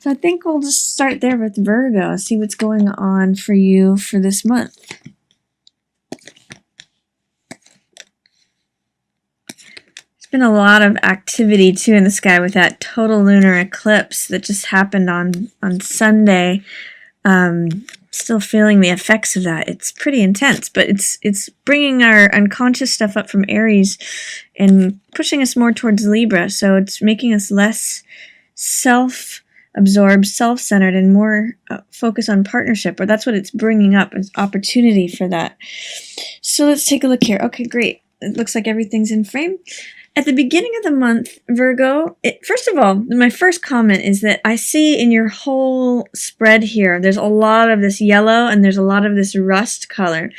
So I think we'll just start there with Virgo, see what's going on for you for this month. There's been a lot of activity too in the sky with that total lunar eclipse that just happened on Sunday. Still feeling the effects of that. It's pretty intense, but it's bringing our unconscious stuff up from Aries and pushing us more towards Libra. So it's making us less self-absorbed, self-centered, and more focus on partnership, or that's what it's bringing up, is opportunity for that. So let's take a look here. Okay, great. It looks like everything's in frame. At the beginning of the month, Virgo, first of all, my first comment is that I see in your whole spread here, there's a lot of this yellow and there's a lot of this rust color.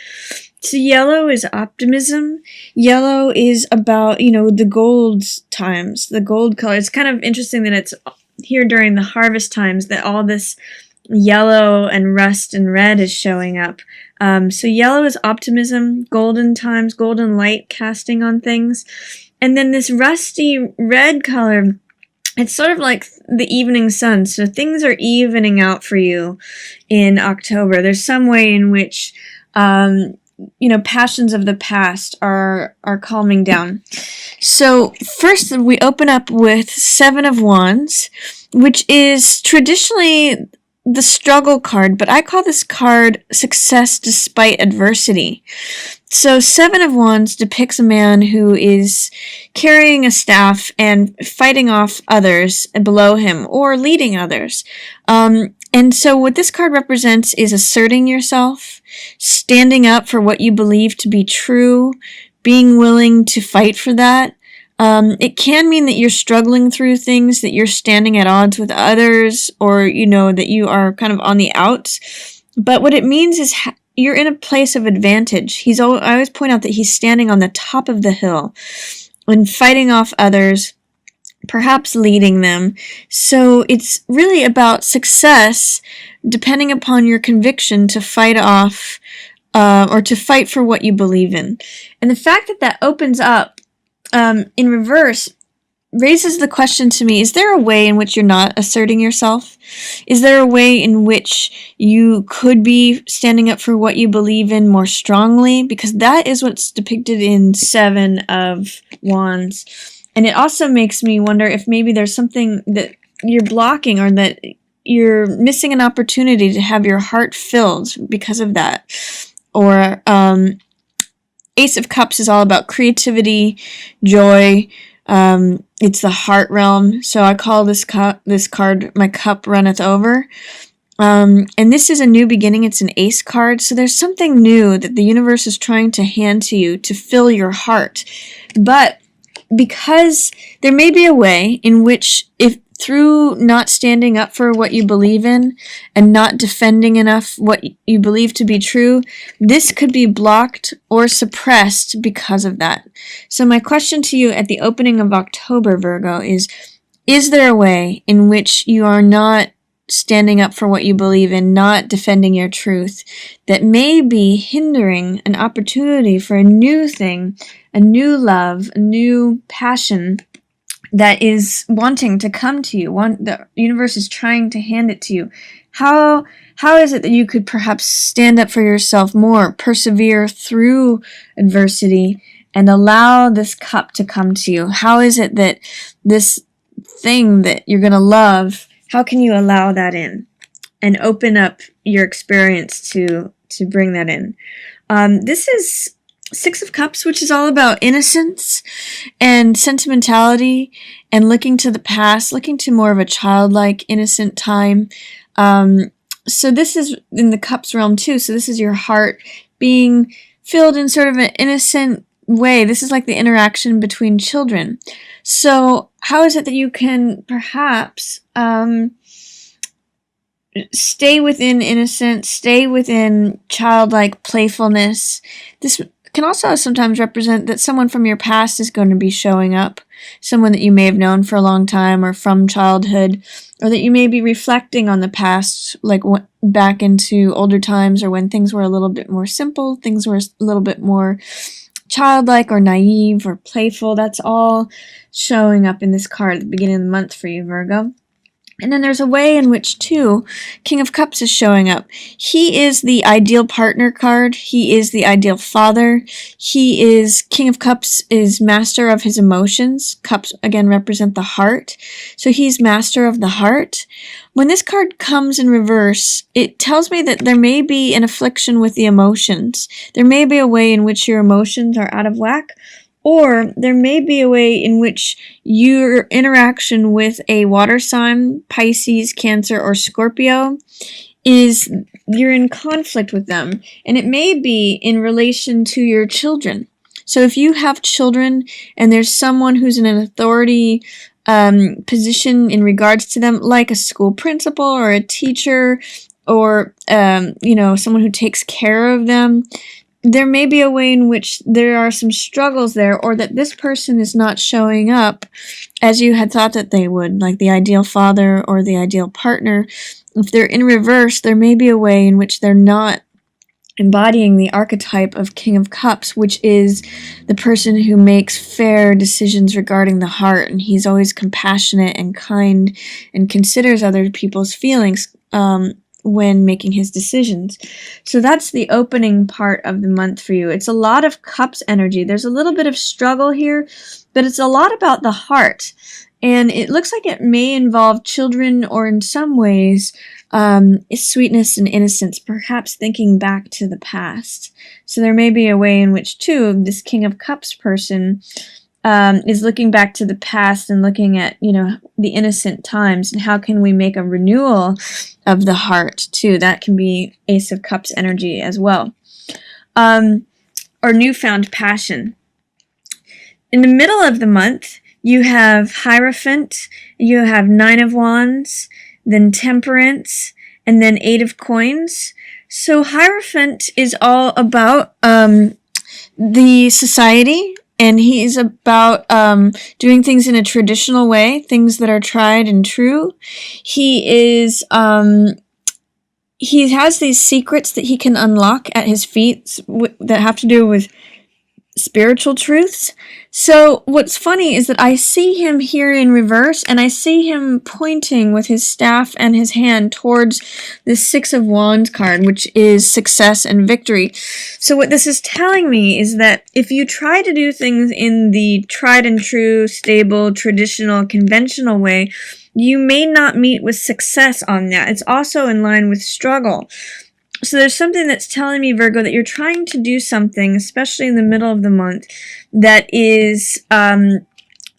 So yellow is optimism. Yellow is about, the gold times, the gold color. It's kind of interesting that it's here during the harvest times that all this yellow and rust and red is showing up. So yellow is optimism, golden times, golden light casting on things. And then this rusty red color, it's sort of like the evening sun. So things are evening out for you in October. There's some way in which, passions of the past are calming down. So first we open up with Seven of Wands, which is traditionally the struggle card, but I call this card success despite adversity. So Seven of Wands depicts a man who is carrying a staff and fighting off others below him or leading others. And so what this card represents is asserting yourself, standing up for what you believe to be true, being willing to fight for that. It can mean that you're struggling through things, that you're standing at odds with others, or, that you are kind of on the outs. But what it means is you're in a place of advantage. I always point out that he's standing on the top of the hill and fighting off others, perhaps leading them. So it's really about success, depending upon your conviction to fight off, or to fight for what you believe in. And the fact that opens up in reverse raises the question to me, is there a way in which you're not asserting yourself? Is there a way in which you could be standing up for what you believe in more strongly? Because that is what's depicted in Seven of Wands. And it also makes me wonder if maybe there's something that you're blocking, or that you're missing an opportunity to have your heart filled because of that. Or Ace of Cups is all about creativity, joy. It's the heart realm. So I call this card, My Cup Runneth Over. And this is a new beginning. It's an ace card. So there's something new that the universe is trying to hand to you to fill your heart. But because there may be a way in which, if through not standing up for what you believe in and not defending enough what you believe to be true, this could be blocked or suppressed because of that. So my question to you at the opening of October, Virgo, is there a way in which you are not standing up for what you believe in, not defending your truth, that may be hindering an opportunity for a new thing, a new love, a new passion that is wanting to come to you? The universe is trying to hand it to you. How is it that you could perhaps stand up for yourself more, persevere through adversity, and allow this cup to come to you? How is it that this thing that you're going to love, how can you allow that in and open up your experience to bring that in? This is Six of Cups, which is all about innocence and sentimentality and looking to the past, looking to more of a childlike, innocent time. So this is in the Cups realm too. So this is your heart being filled in sort of an innocent way. This is like the interaction between children. So how is it that you can perhaps stay within innocence, stay within childlike playfulness? This can also sometimes represent that someone from your past is going to be showing up, someone that you may have known for a long time or from childhood, or that you may be reflecting on the past, like back into older times, or when things were a little bit more simple, things were a little bit more childlike or naive or playful. That's all showing up in this card at the beginning of the month for you, Virgo. And then there's a way in which, too, King of Cups is showing up. He is the ideal partner card. He is the ideal father. King of Cups is master of his emotions. Cups, again, represent the heart. So he's master of the heart. When this card comes in reverse, it tells me that there may be an affliction with the emotions. There may be a way in which your emotions are out of whack, or there may be a way in which your interaction with a water sign, Pisces, Cancer, or Scorpio, is you're in conflict with them. And it may be in relation to your children. So if you have children and there's someone who's in an authority position in regards to them, like a school principal or a teacher or, someone who takes care of them, there may be a way in which there are some struggles there, or that this person is not showing up as you had thought that they would, like the ideal father or the ideal partner. If they're in reverse, there may be a way in which they're not embodying the archetype of King of Cups, which is the person who makes fair decisions regarding the heart, and he's always compassionate and kind and considers other people's feelings when making his decisions. So that's the opening part of the month for you. It's a lot of Cups energy. There's a little bit of struggle here, but it's a lot about the heart. And it looks like it may involve children, or in some ways, sweetness and innocence, perhaps thinking back to the past. So there may be a way in which, too, this King of Cups person is looking back to the past and looking at, the innocent times, and how can we make a renewal of the heart, too. That can be Ace of Cups energy as well. Or newfound passion. In the middle of the month, you have Hierophant, you have Nine of Wands, then Temperance, and then Eight of Coins. So Hierophant is all about the society, and he's about doing things in a traditional way, things that are tried and true. He has these secrets that he can unlock at his feet that have to do with spiritual truths. So what's funny is that I see him here in reverse, and I see him pointing with his staff and his hand towards the Six of Wands card, which is success and victory. So what this is telling me is that if you try to do things in the tried and true, stable, traditional, conventional way, you may not meet with success on that. It's also in line with struggle. So there's something that's telling me, Virgo, that you're trying to do something, especially in the middle of the month, that is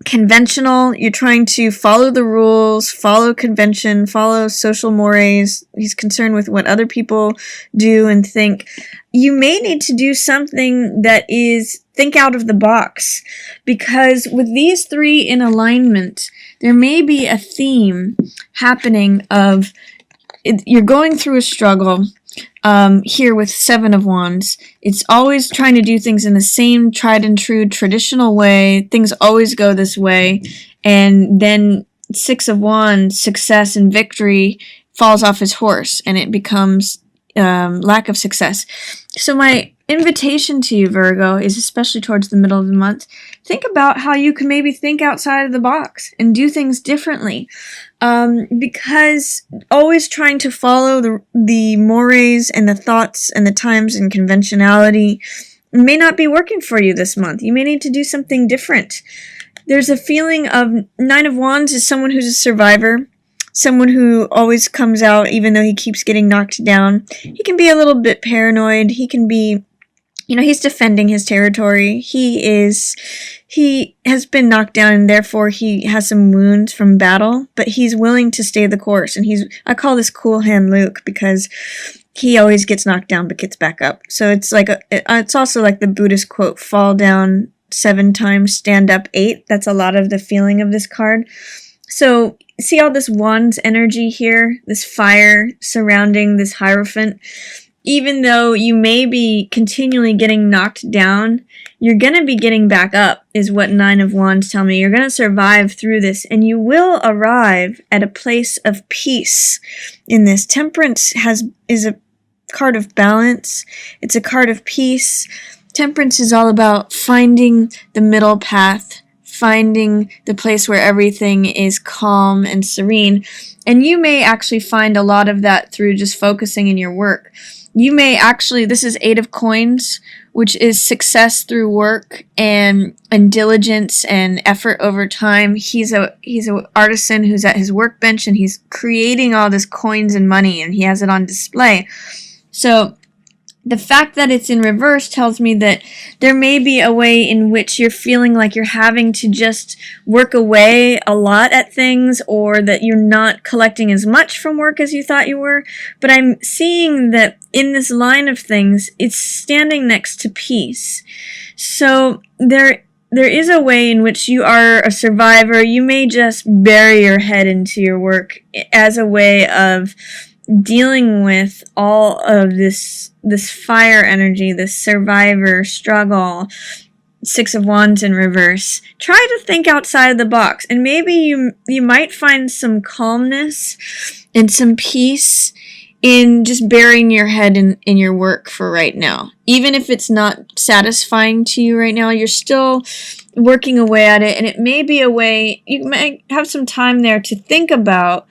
conventional. You're trying to follow the rules, follow convention, follow social mores. He's concerned with what other people do and think. You may need to do something that is think out of the box, because with these three in alignment, there may be a theme happening of you're going through a struggle. Here with Seven of Wands, it's always trying to do things in the same tried and true traditional way. Things always go this way. And then Six of Wands, success and victory, falls off his horse, and it becomes lack of success. So my invitation to you, Virgo, is especially towards the middle of the month, think about how you can maybe think outside of the box and do things differently. Because always trying to follow the mores and the thoughts and the times and conventionality may not be working for you this month. You may need to do something different. There's a feeling of Nine of Wands is someone who's a survivor, someone who always comes out even though he keeps getting knocked down. He can be a little bit paranoid. He can be, he's defending his territory. He has been knocked down, and therefore he has some wounds from battle, but he's willing to stay the course. And I call this Cool Hand Luke, because he always gets knocked down but gets back up. So it's like it's also like the Buddhist quote, fall down 7 times, stand up 8. That's a lot of the feeling of this card. So see all this Wands energy here, this fire surrounding this Hierophant. Even though you may be continually getting knocked down, you're going to be getting back up, is what Nine of Wands tell me. You're going to survive through this, and you will arrive at a place of peace in this. Temperance is a card of balance. It's a card of peace. Temperance is all about finding the middle path, finding the place where everything is calm and serene. And you may actually find a lot of that through just focusing in your work. You may actually, this is 8 of Coins, which is success through work and diligence and effort over time. He's a artisan who's at his workbench and he's creating all this coins and money and he has it on display. So the fact that it's in reverse tells me that there may be a way in which you're feeling like you're having to just work away a lot at things, or that you're not collecting as much from work as you thought you were. But I'm seeing that in this line of things, it's standing next to peace. So there is a way in which you are a survivor. You may just bury your head into your work as a way of dealing with all of this fire energy, this survivor struggle. 6 of Wands in reverse. Try to think outside the box, and maybe you might find some calmness and some peace in just burying your head in your work for right now. Even if it's not satisfying to you right now, you're still working away at it, and it may be a way, you might have some time there to think about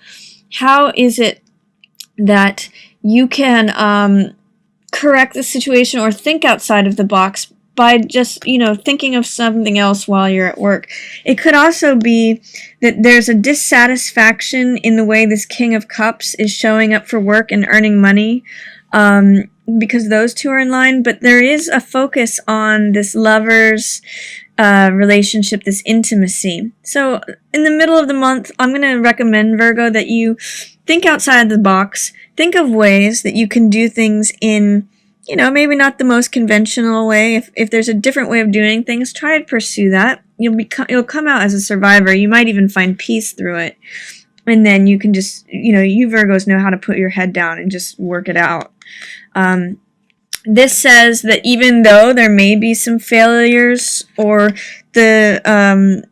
how is it that you can correct the situation or think outside of the box by just, thinking of something else while you're at work. It could also be that there's a dissatisfaction in the way this King of Cups is showing up for work and earning money, because those two are in line, but there is a focus on this lover's relationship, this intimacy. So in the middle of the month, I'm going to recommend, Virgo, that you think outside the box. Think of ways that you can do things in, maybe not the most conventional way. If there's a different way of doing things, try to pursue that. You'll come out as a survivor. You might even find peace through it. And then you can just, you Virgos know how to put your head down and just work it out. This says that even though there may be some failures, or the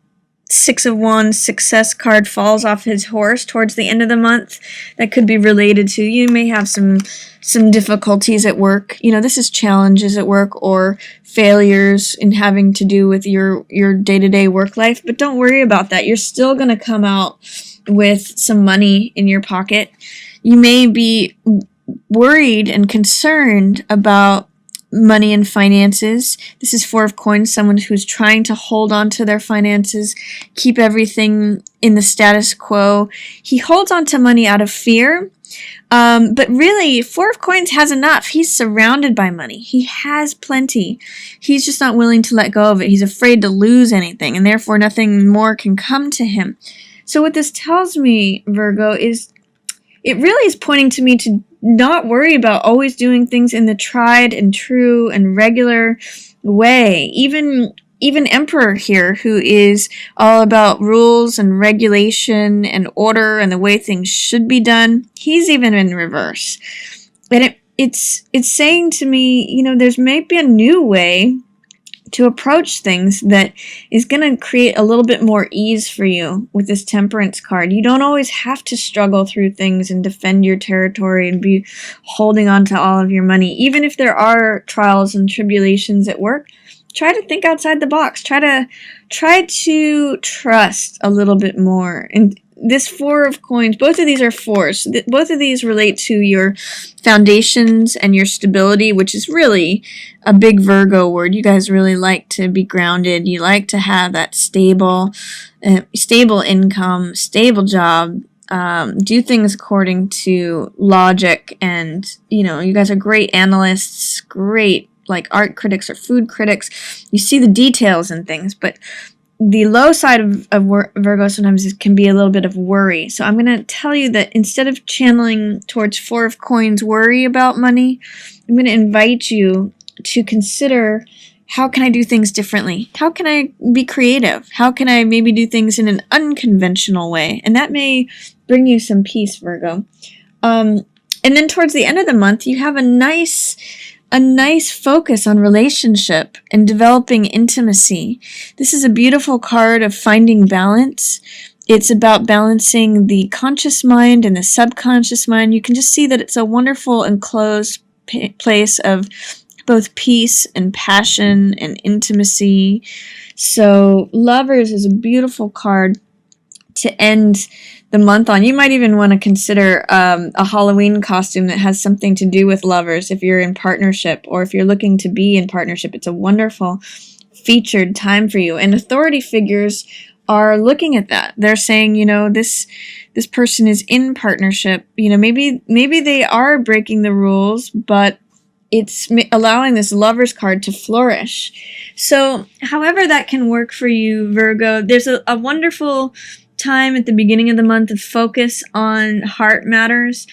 6 of Wands success card falls off his horse towards the end of the month, that could be related to, you may have some difficulties at work. This is challenges at work or failures in having to do with your day-to-day work life, but don't worry about that. You're still going to come out with some money in your pocket. You may be worried and concerned about money and finances. This is 4 of Coins, someone who's trying to hold on to their finances, keep everything in the status quo. He holds on to money out of fear, but really, 4 of Coins has enough. He's surrounded by money. He has plenty. He's just not willing to let go of it. He's afraid to lose anything, and therefore nothing more can come to him. So what this tells me, Virgo, is it really is pointing to me to not worry about always doing things in the tried and true and regular way. Even Emperor here, who is all about rules and regulation and order and the way things should be done, he's even in reverse. And it's saying to me, there's maybe a new way to approach things that is going to create a little bit more ease for you with this Temperance card. You don't always have to struggle through things and defend your territory and be holding on to all of your money. Even if there are trials and tribulations at work, try to think outside the box. Try to trust a little bit more. And this 4 of Coins, both of these are 4s. Both of these relate to your foundations and your stability, which is really a big Virgo word. You guys really like to be grounded. You like to have that stable income, stable job, do things according to logic, and you guys are great analysts, great like art critics or food critics. You see the details and things, but the low side of Virgo sometimes can be a little bit of worry. So I'm going to tell you that instead of channeling towards 4 of Coins worry about money, I'm going to invite you to consider, how can I do things differently? How can I be creative? How can I maybe do things in an unconventional way? And that may bring you some peace, Virgo. And then towards the end of the month, you have a nice focus on relationship and developing intimacy. This is a beautiful card of finding balance. It's about balancing the conscious mind and the subconscious mind. You can just see that it's a wonderful enclosed place of both peace and passion and intimacy. So Lovers is a beautiful card to end the month on. You might even want to consider a Halloween costume that has something to do with lovers if you're in partnership, or if you're looking to be in partnership. It's a wonderful featured time for you. And authority figures are looking at that. They're saying, this person is in partnership. Maybe they are breaking the rules, but it's allowing this Lover's card to flourish. So however that can work for you, Virgo, there's a wonderful time at the beginning of the month of focus on heart matters.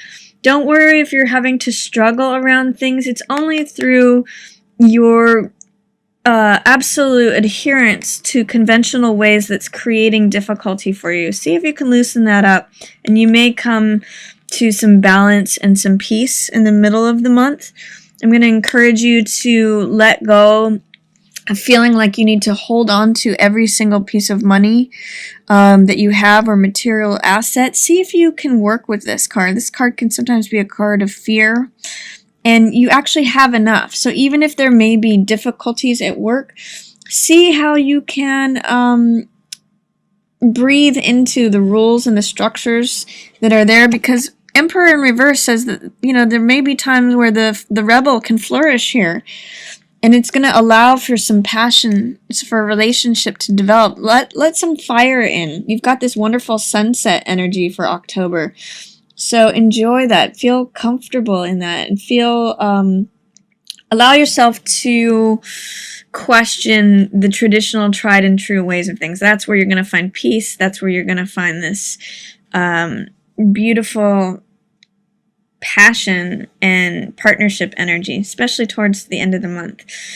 Don't worry if you're having to struggle around things. It's only through your absolute adherence to conventional ways that's creating difficulty for you. See if you can loosen that up, and you may come to some balance and some peace in the middle of the month. I'm going to encourage you to let go of feeling like you need to hold on to every single piece of money that you have, or material asset. See if you can work with this card. This card can sometimes be a card of fear, and you actually have enough. So even if there may be difficulties at work, see how you can breathe into the rules and the structures that are there, because Emperor in reverse says that, there may be times where the rebel can flourish here. And it's going to allow for some passion, for a relationship to develop. Let some fire in. You've got this wonderful sunset energy for October. So enjoy that. Feel comfortable in that, and allow yourself to question the traditional, tried and true ways of things. That's where you're going to find peace. That's where you're going to find this beautiful passion and partnership energy, especially towards the end of the month.